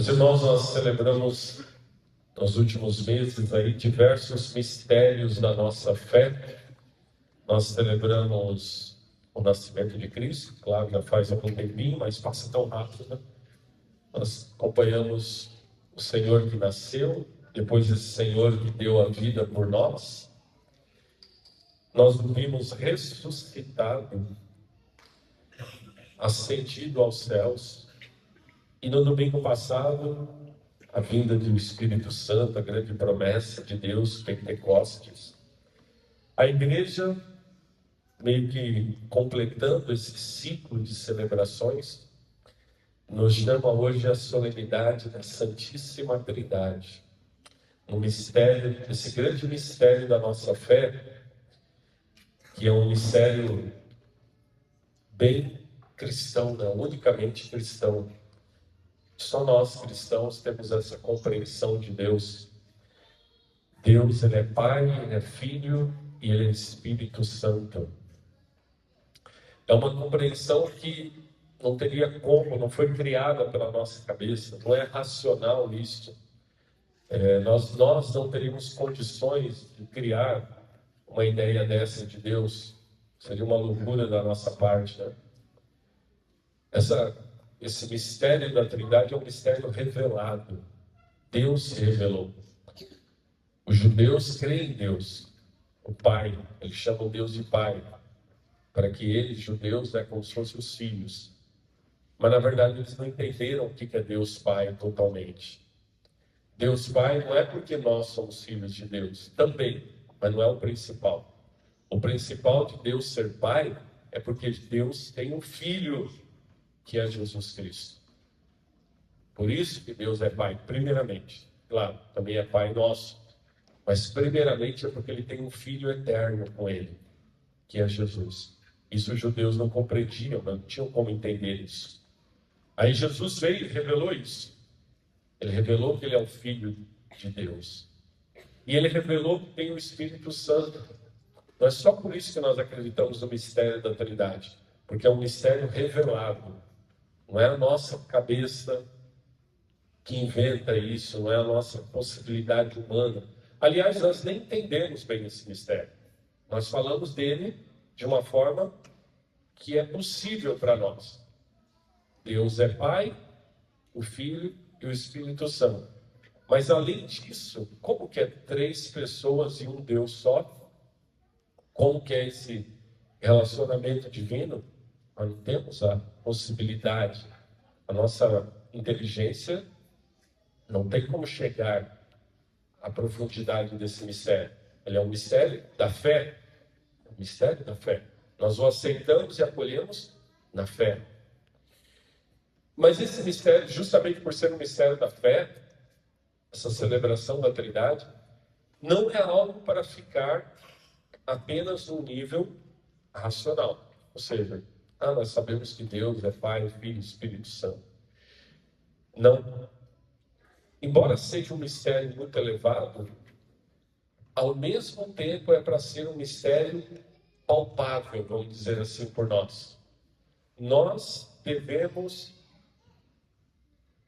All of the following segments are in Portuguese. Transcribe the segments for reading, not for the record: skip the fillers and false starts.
Meus irmãos, nós celebramos nos últimos meses aí diversos mistérios da nossa fé. Nós celebramos o nascimento de Cristo, claro, já faz algum tempinho, mas passa tão rápido, né? Nós acompanhamos o Senhor que nasceu, depois esse Senhor que deu a vida por nós. Nós o vimos ressuscitado, ascendido aos céus. E no domingo passado, a vinda do Espírito Santo, a grande promessa de Deus, Pentecostes. A igreja, meio que completando esse ciclo de celebrações, nos chama hoje a solenidade da Santíssima Trindade. Um mistério, esse grande mistério da nossa fé, que é um mistério bem cristão, não unicamente cristão. Só nós cristãos temos essa compreensão de Deus. Deus, Ele é Pai, Ele é Filho e Ele é Espírito Santo. É uma compreensão que não teria como, não foi criada pela nossa cabeça, não é racional isso. Nós não teríamos condições de criar uma ideia dessa de Deus. Seria uma loucura da nossa parte, né? Esse mistério da Trindade é um mistério revelado. Deus se revelou. Os judeus creem em Deus, o Pai. Eles chamam Deus de Pai, para que eles, judeus, como se fossem os filhos. Mas, na verdade, eles não entenderam o que é Deus Pai totalmente. Deus Pai não é porque nós somos filhos de Deus, também, mas não é o principal. O principal de Deus ser Pai é porque Deus tem um Filho, que é Jesus Cristo. Por isso que Deus é Pai, primeiramente. Claro, também é Pai nosso. Mas primeiramente é porque Ele tem um Filho eterno com Ele, que é Jesus. Isso os judeus não compreendiam, não tinham como entender isso. Aí Jesus veio e revelou isso. Ele revelou que Ele é o Filho de Deus. E Ele revelou que tem o Espírito Santo. Não é só por isso que nós acreditamos no mistério da Trindade, porque é um mistério revelado. Não é a nossa cabeça que inventa isso, não é a nossa possibilidade humana. Aliás, nós nem entendemos bem esse mistério. Nós falamos dele de uma forma que é possível para nós. Deus é Pai, o Filho e o Espírito Santo. Mas além disso, como que é 3 pessoas e um Deus só? Como que é esse relacionamento divino? Nós não temos a possibilidade. A nossa inteligência não tem como chegar à profundidade desse mistério. Ele é um mistério da fé. Um mistério da fé. Nós o aceitamos e acolhemos na fé. Mas esse mistério, justamente por ser um mistério da fé, essa celebração da Trindade, não é algo para ficar apenas no nível racional. Ou seja, nós sabemos que Deus é Pai, Filho e Espírito Santo. Não. Embora seja um mistério muito elevado, ao mesmo tempo é para ser um mistério palpável, vamos dizer assim, por nós. Nós devemos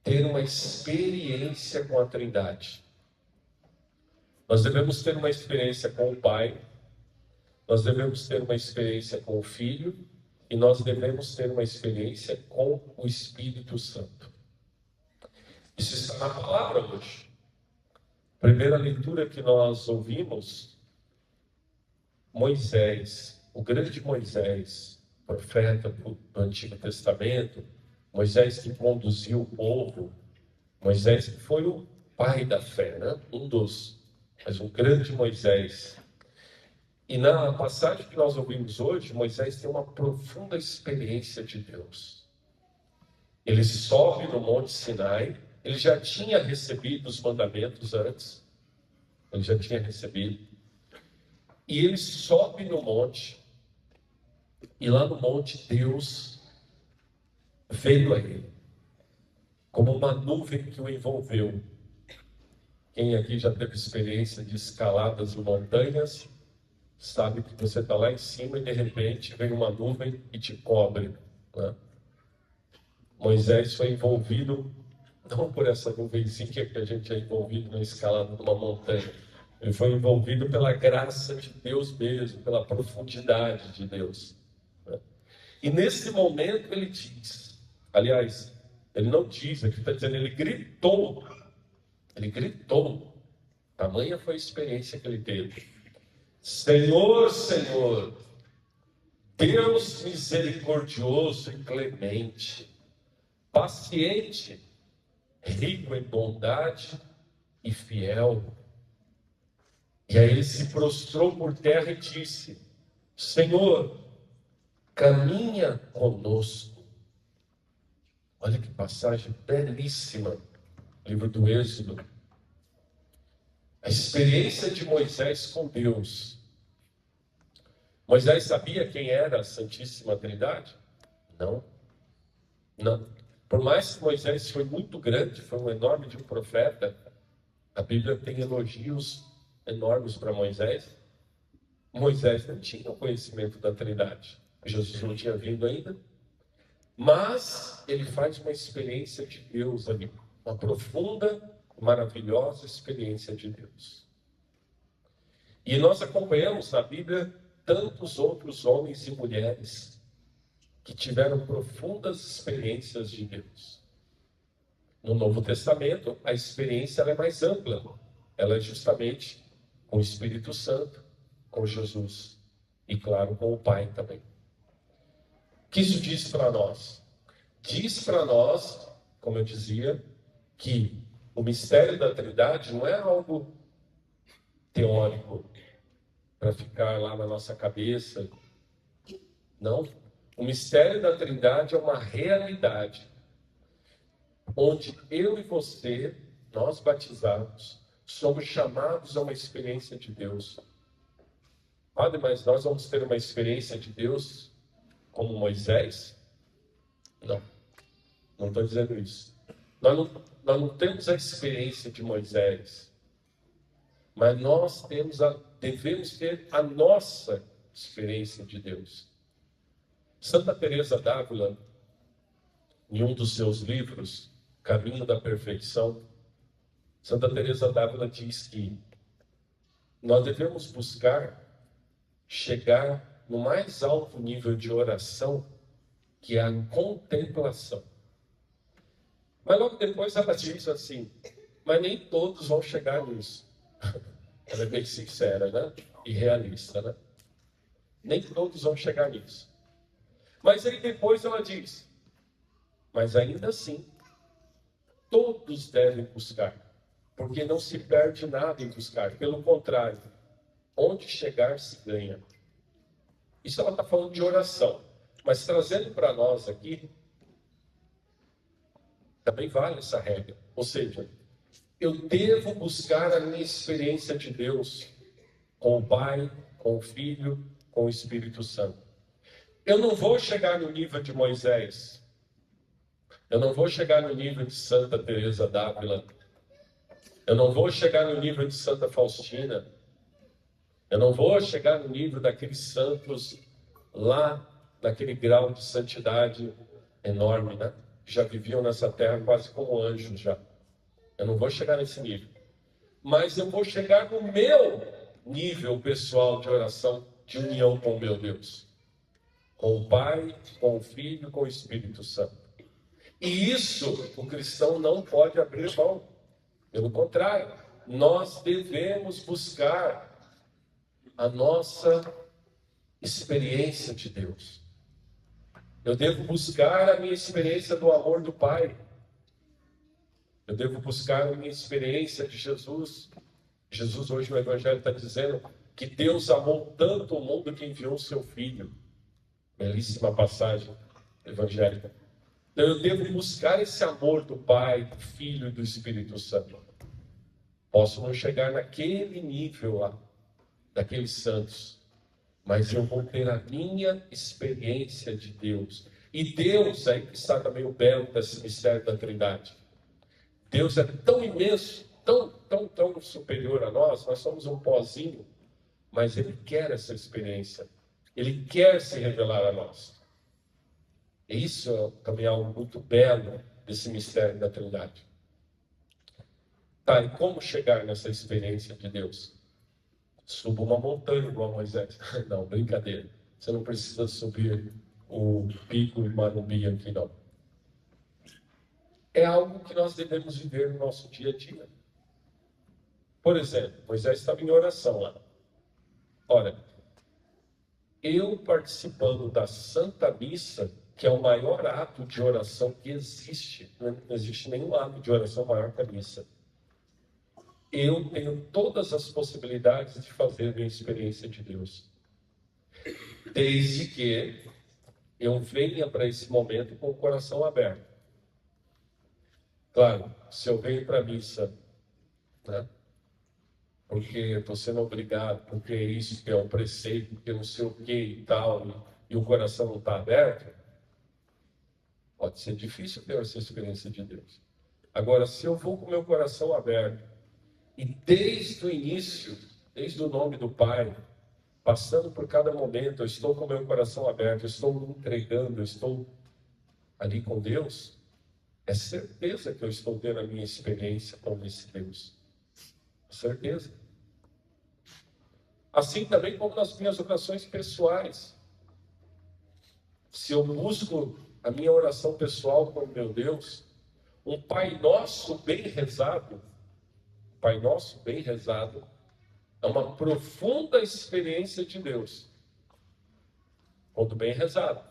ter uma experiência com a Trindade. Nós devemos ter uma experiência com o Pai, nós devemos ter uma experiência com o Filho, e nós devemos ter uma experiência com o Espírito Santo. Isso está na palavra hoje. A primeira leitura que nós ouvimos, Moisés, o grande Moisés, profeta do Antigo Testamento, Moisés que conduziu o povo, Moisés que foi o pai da fé, né? Mas um grande Moisés. E na passagem que nós ouvimos hoje, Moisés tem uma profunda experiência de Deus. Ele sobe no Monte Sinai, ele já tinha recebido os mandamentos antes, ele já tinha recebido, e ele sobe no monte, e lá no monte Deus veio a ele, como uma nuvem que o envolveu. Quem aqui já teve experiência de escaladas em montanhas, sabe que você está lá em cima e de repente vem uma nuvem e te cobre, né? Moisés foi envolvido não por essa nuvenzinha que a gente é envolvido na escalada de uma montanha. Ele foi envolvido pela graça de Deus mesmo, pela profundidade de Deus. E nesse momento ele diz, aliás, ele não diz, aqui está dizendo, ele gritou, tamanha foi a experiência que ele teve. Senhor, Senhor, Deus misericordioso e clemente, paciente, rico em bondade e fiel. E aí ele se prostrou por terra e disse, Senhor, caminha conosco. Olha que passagem belíssima, livro do Êxodo. A experiência de Moisés com Deus. Moisés sabia quem era a Santíssima Trindade? Não. Por mais que Moisés foi muito grande, foi um enorme de um profeta, a Bíblia tem elogios enormes para Moisés. Moisés não tinha o conhecimento da Trindade. Jesus não tinha vindo ainda. Mas ele faz uma experiência de Deus ali. Uma profunda, maravilhosa experiência de Deus. E nós acompanhamos na Bíblia tantos outros homens e mulheres que tiveram profundas experiências de Deus. No Novo Testamento, a experiência ela é mais ampla. Ela é justamente com o Espírito Santo, com Jesus e, claro, com o Pai também. O que isso diz para nós? Diz para nós, como eu dizia, que o mistério da Trindade não é algo teórico para ficar lá na nossa cabeça. Não. O mistério da Trindade é uma realidade onde eu e você, nós batizados, somos chamados a uma experiência de Deus. Padre, mas nós vamos ter uma experiência de Deus como Moisés? Não, não estou dizendo isso. Nós não temos a experiência de Moisés, mas nós devemos ter a nossa experiência de Deus. Santa Teresa d'Ávila, em um dos seus livros, Caminho da Perfeição, Santa Teresa d'Ávila diz que nós devemos buscar chegar no mais alto nível de oração, que é a contemplação. Mas logo depois ela diz assim, mas nem todos vão chegar nisso. Ela é bem sincera, né? E realista, né? Nem todos vão chegar nisso. Mas aí depois ela diz, mas ainda assim, todos devem buscar, porque não se perde nada em buscar. Pelo contrário, onde chegar se ganha. Isso ela está falando de oração. Mas trazendo para nós aqui, também vale essa regra. Ou seja, eu devo buscar a minha experiência de Deus com o Pai, com o Filho, com o Espírito Santo. Eu não vou chegar no nível de Moisés. Eu não vou chegar no nível de Santa Teresa d'Ávila. Eu não vou chegar no nível de Santa Faustina. Eu não vou chegar no nível daqueles santos lá, naquele grau de santidade enorme, né? Já viviam nessa terra quase como anjos já. Eu não vou chegar nesse nível. Mas eu vou chegar no meu nível pessoal de oração, de união com o meu Deus. Com o Pai, com o Filho, com o Espírito Santo. E isso o cristão não pode abrir mão. Pelo contrário, nós devemos buscar a nossa experiência de Deus. Eu devo buscar a minha experiência do amor do Pai. Eu devo buscar a minha experiência de Jesus. Jesus hoje no Evangelho está dizendo que Deus amou tanto o mundo que enviou o seu Filho. Belíssima passagem evangélica. Então eu devo buscar esse amor do Pai, do Filho e do Espírito Santo. Posso não chegar naquele nível lá, daqueles santos, mas eu vou ter a minha experiência de Deus. E Deus, aí que está também o belo desse mistério da Trindade. Deus é tão imenso, tão superior a nós somos um pozinho, mas Ele quer essa experiência. Ele quer se revelar a nós. E isso também é algo muito belo desse mistério da Trindade. Tá, e como chegar nessa experiência de Deus? Suba uma montanha igual Moisés. Não, brincadeira. Você não precisa subir o pico e Marumbi aqui, não. É algo que nós devemos viver no nosso dia a dia. Por exemplo, Moisés estava em oração lá. Olha, eu participando da Santa Missa, que é o maior ato de oração que existe, não existe nenhum ato de oração maior que a missa. Eu tenho todas as possibilidades de fazer a minha experiência de Deus. Desde que eu venha para esse momento com o coração aberto. Claro, se eu venho para a missa, né, porque estou sendo obrigado, porque é isso que é um preceito, porque não sei o que e tal, e o coração não está aberto, pode ser difícil ter essa experiência de Deus. Agora, se eu vou com o meu coração aberto, e desde o início, desde o nome do Pai, passando por cada momento, eu estou com o meu coração aberto, eu estou me entregando, eu estou ali com Deus, é certeza que eu estou tendo a minha experiência com esse Deus. Certeza. Assim também como nas minhas orações pessoais. Se eu busco a minha oração pessoal com o meu Deus, um Pai Nosso bem rezado, Pai Nosso bem rezado, é uma profunda experiência de Deus. Quando bem rezado.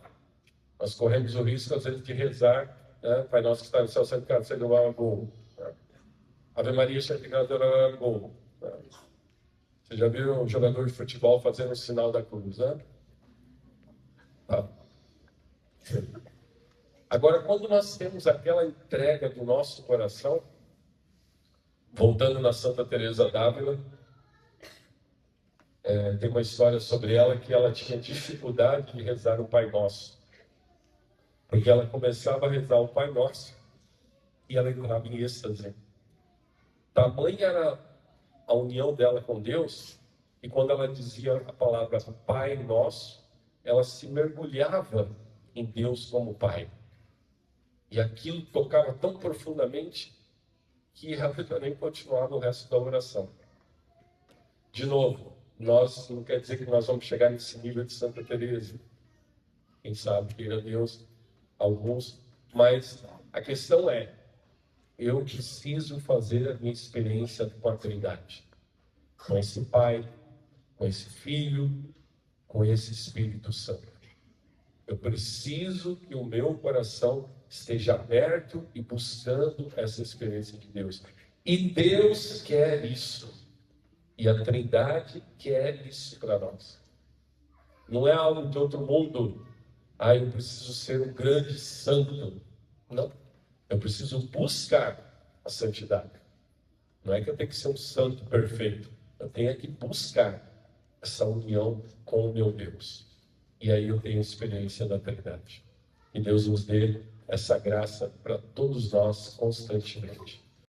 Nós corremos o risco, às vezes, de rezar, né? Pai Nosso que está no céu, santificado seja o nome do Senhor. Ave Maria, cheia de graça, gol. Você já viu um jogador de futebol fazendo o sinal da cruz, né? Tá. Agora, quando nós temos aquela entrega do nosso coração, voltando na Santa Teresa d'Ávila, tem uma história sobre ela que ela tinha dificuldade de rezar o Pai Nosso. Porque ela começava a rezar o Pai Nosso e ela entrava em êxtase. Tamanha era a união dela com Deus, e quando ela dizia a palavra Pai Nosso, ela se mergulhava em Deus como Pai. E aquilo tocava tão profundamente que ela também continuava o resto da oração. De novo, nós não quer dizer que nós vamos chegar nesse nível de Santa Teresa. Quem sabe, queira Deus, alguns. Mas a questão é, eu preciso fazer a minha experiência com a Trindade. Com esse Pai, com esse Filho, com esse Espírito Santo. Eu preciso que o meu coração esteja aberto e buscando essa experiência de Deus. E Deus quer isso. E a Trindade quer isso para nós. Não é algo de outro mundo. Eu preciso ser um grande santo. Não. Eu preciso buscar a santidade. Não é que eu tenho que ser um santo perfeito. Eu tenho que buscar essa união com o meu Deus. E aí eu tenho a experiência da Trindade. Que Deus nos dê essa graça para todos nós constantemente.